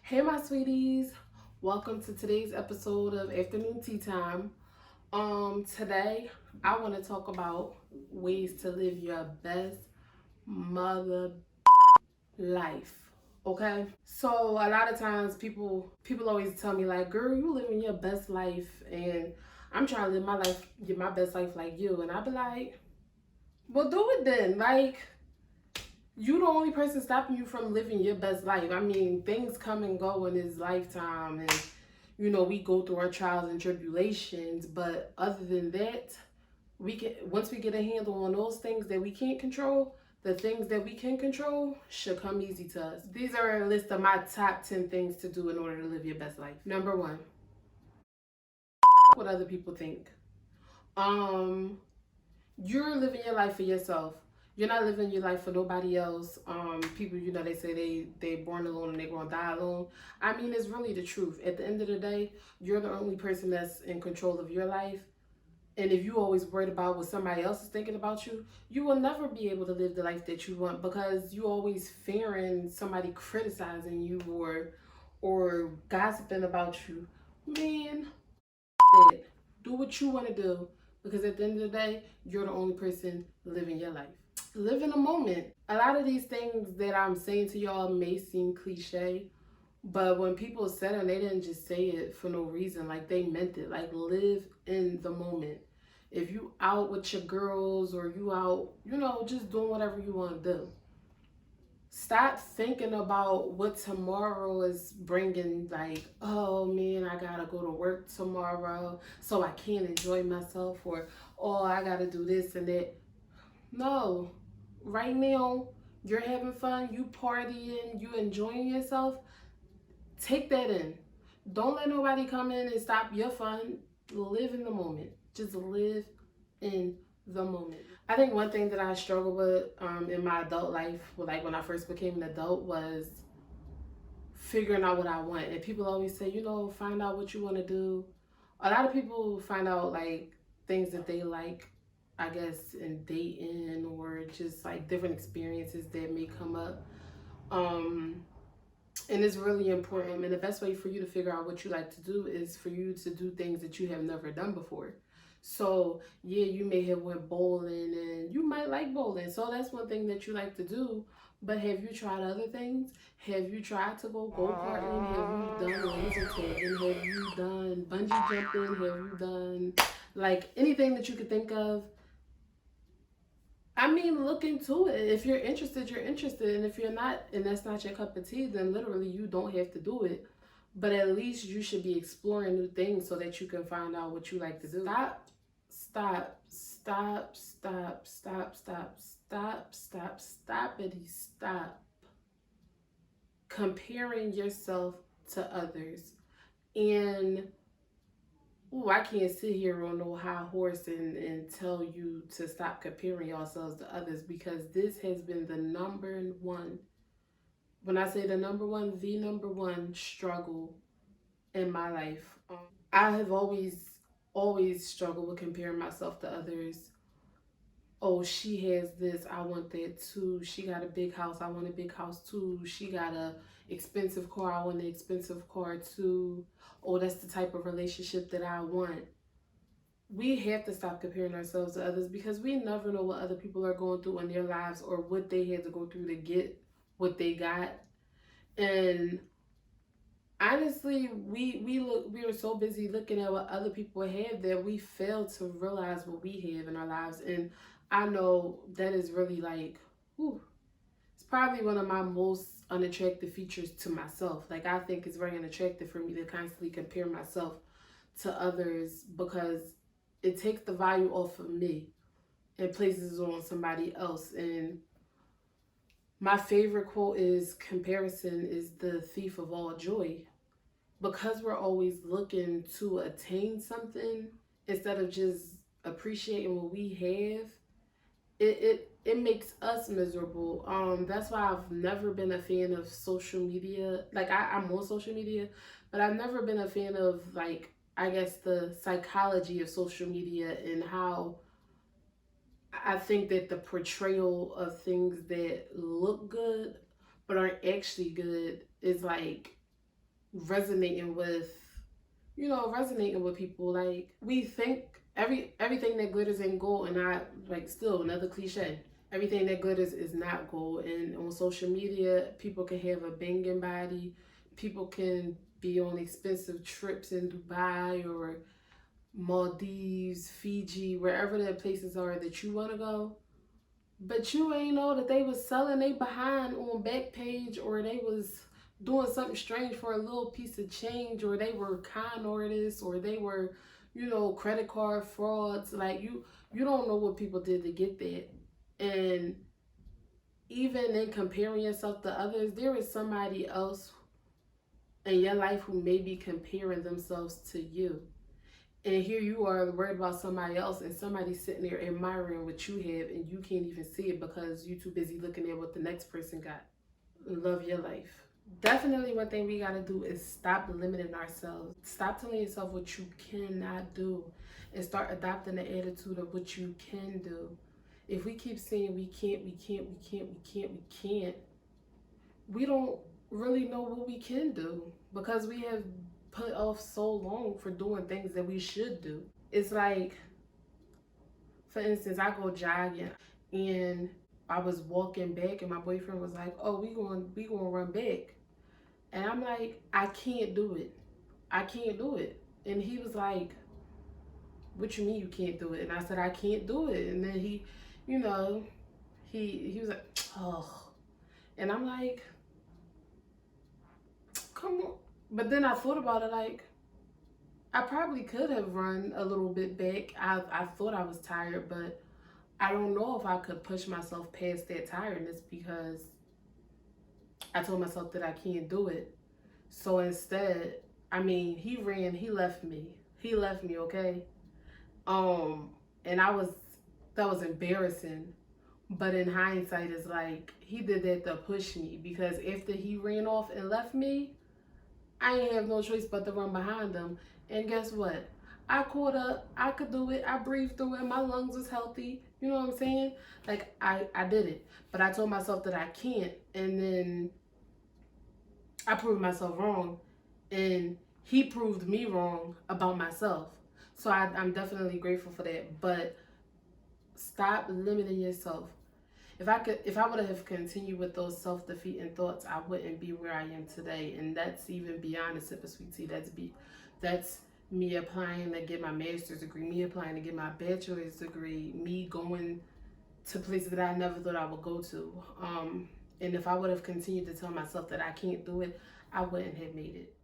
Hey, my sweeties. Welcome to today's episode of Afternoon Tea Time. Today I want to talk about ways to live your best mother life. Okay? So a lot of times people always tell me like, "Girl, you living your best life," and I'm trying to live my best life like you, and I be like, "Well, do it then." Like, you the only person stopping you from living your best life. I mean, things come and go in this lifetime, and we go through our trials and tribulations. But other than that, we can once we get a handle on those things that we can't control, the things that we can control should come easy to us. These are a list of my top 10 things to do in order to live your best life. Number one, what other people think. Um, you're living your life for yourself. You're not living your life for nobody else. People, they say they born alone and they're gonna die alone. I mean, it's really the truth. At the end of the day, you're the only person that's in control of your life. And if you always worried about what somebody else is thinking about you, you will never be able to live the life that you want because you always fearing somebody criticizing you or gossiping about you. Man, it. Do what you want to do because at the end of the day, you're the only person living your life. Live in a moment. A lot of these things that I'm saying to y'all may seem cliche, but when people said it, they didn't just say it for no reason. Like, they meant it. Like, live in the moment. If you out with your girls or you out, just doing whatever you want to do, stop thinking about what tomorrow is bringing. Like, oh man, I gotta go to work tomorrow, so I can't enjoy myself, or oh, I gotta do this and that. No, right now, you're having fun, you partying, you enjoying yourself. Take that in. Don't let nobody come in and stop your fun. Live in the moment. Just live in the moment. I think one thing that I struggled with in my adult life, like when I first became an adult, was figuring out what I want. And people always say, find out what you want to do. A lot of people find out like things that they like, I guess, in dating or just like different experiences that may come up. Um, and it's really important. And the best way for you to figure out what you like to do is for you to do things that you have never done before. So yeah, you may have went bowling and you might like bowling. So that's one thing that you like to do. But have you tried other things? Have you tried to go karting? Have you done laser tagging? Have you done bungee jumping? Have you done like anything that you could think of? I mean, look into it. If you're interested, you're interested. And if you're not, and that's not your cup of tea, then literally you don't have to do it. But at least you should be exploring new things so that you can find out what you like to do. Stop comparing yourself to others. And I can't sit here on no high horse and tell you to stop comparing yourselves to others because this has been the number one, when I say the number one struggle in my life. I have always struggled with comparing myself to others. Oh, she has this, I want that too. She got a big house, I want a big house too. She got a expensive car, I want an expensive car too. Oh, that's the type of relationship that I want. We have to stop comparing ourselves to others because we never know what other people are going through in their lives or what they had to go through to get what they got. And honestly, we are so busy looking at what other people have that we fail to realize what we have in our lives. And I know that is really like, whew, it's probably one of my most unattractive features to myself. Like, I think it's very unattractive for me to constantly compare myself to others because it takes the value off of me and places it on somebody else. And my favorite quote is, comparison is the thief of all joy. Because we're always looking to attain something instead of just appreciating what we have, it makes us miserable. That's why I've never been a fan of social media. Like, I'm on social media, but I've never been a fan of, like, I guess the psychology of social media and how I think that the portrayal of things that look good but aren't actually good is like resonating with, resonating with people. Like, we think everything that glitters ain't gold, and I like, still another cliche. Everything that glitters is not gold. And on social media, people can have a banging body, people can be on expensive trips in Dubai or Maldives, Fiji, wherever the places are that you want to go. But you ain't know that they was selling they behind on Backpage, or they was doing something strange for a little piece of change, or they were con artists, or they were, credit card frauds. Like, you don't know what people did to get that. And even in comparing yourself to others, there is somebody else in your life who may be comparing themselves to you. And here you are worried about somebody else, and somebody's sitting there admiring what you have, and you can't even see it because you're too busy looking at what the next person got. Love your life. Definitely one thing we gotta do is stop limiting ourselves. Stop telling yourself what you cannot do, and start adopting the attitude of what you can do. If we keep saying we can't, we don't really know what we can do, because we have put off so long for doing things that we should do. It's like, for instance, I go jogging and I was walking back, and my boyfriend was like, "Oh, we going to run back." And I'm like, "I can't do it. I can't do it." And he was like, "What you mean you can't do it?" And I said, "I can't do it." And then you know, he was like, "Oh." And I'm like, "Come on." But then I thought about it, like, I probably could have run a little bit back. I thought I was tired, but I don't know if I could push myself past that tiredness, because I told myself that I can't do it. So instead, I mean, he ran, he left me. He left me, okay? Um, and that was embarrassing. But in hindsight, it's like, he did that to push me, because after he ran off and left me, I ain't have no choice but to run behind him. And guess what? I caught up. I could do it. I breathed through it. My lungs was healthy. You know what I'm saying? Like, I did it. But I told myself that I can't. And then I proved myself wrong. And he proved me wrong about myself. So I'm definitely grateful for that. But stop limiting yourself. If I would have continued with those self-defeating thoughts, I wouldn't be where I am today. And that's even beyond a sip of sweet tea. That's me applying to get my master's degree, me applying to get my bachelor's degree, me going to places that I never thought I would go to. And if I would have continued to tell myself that I can't do it, I wouldn't have made it.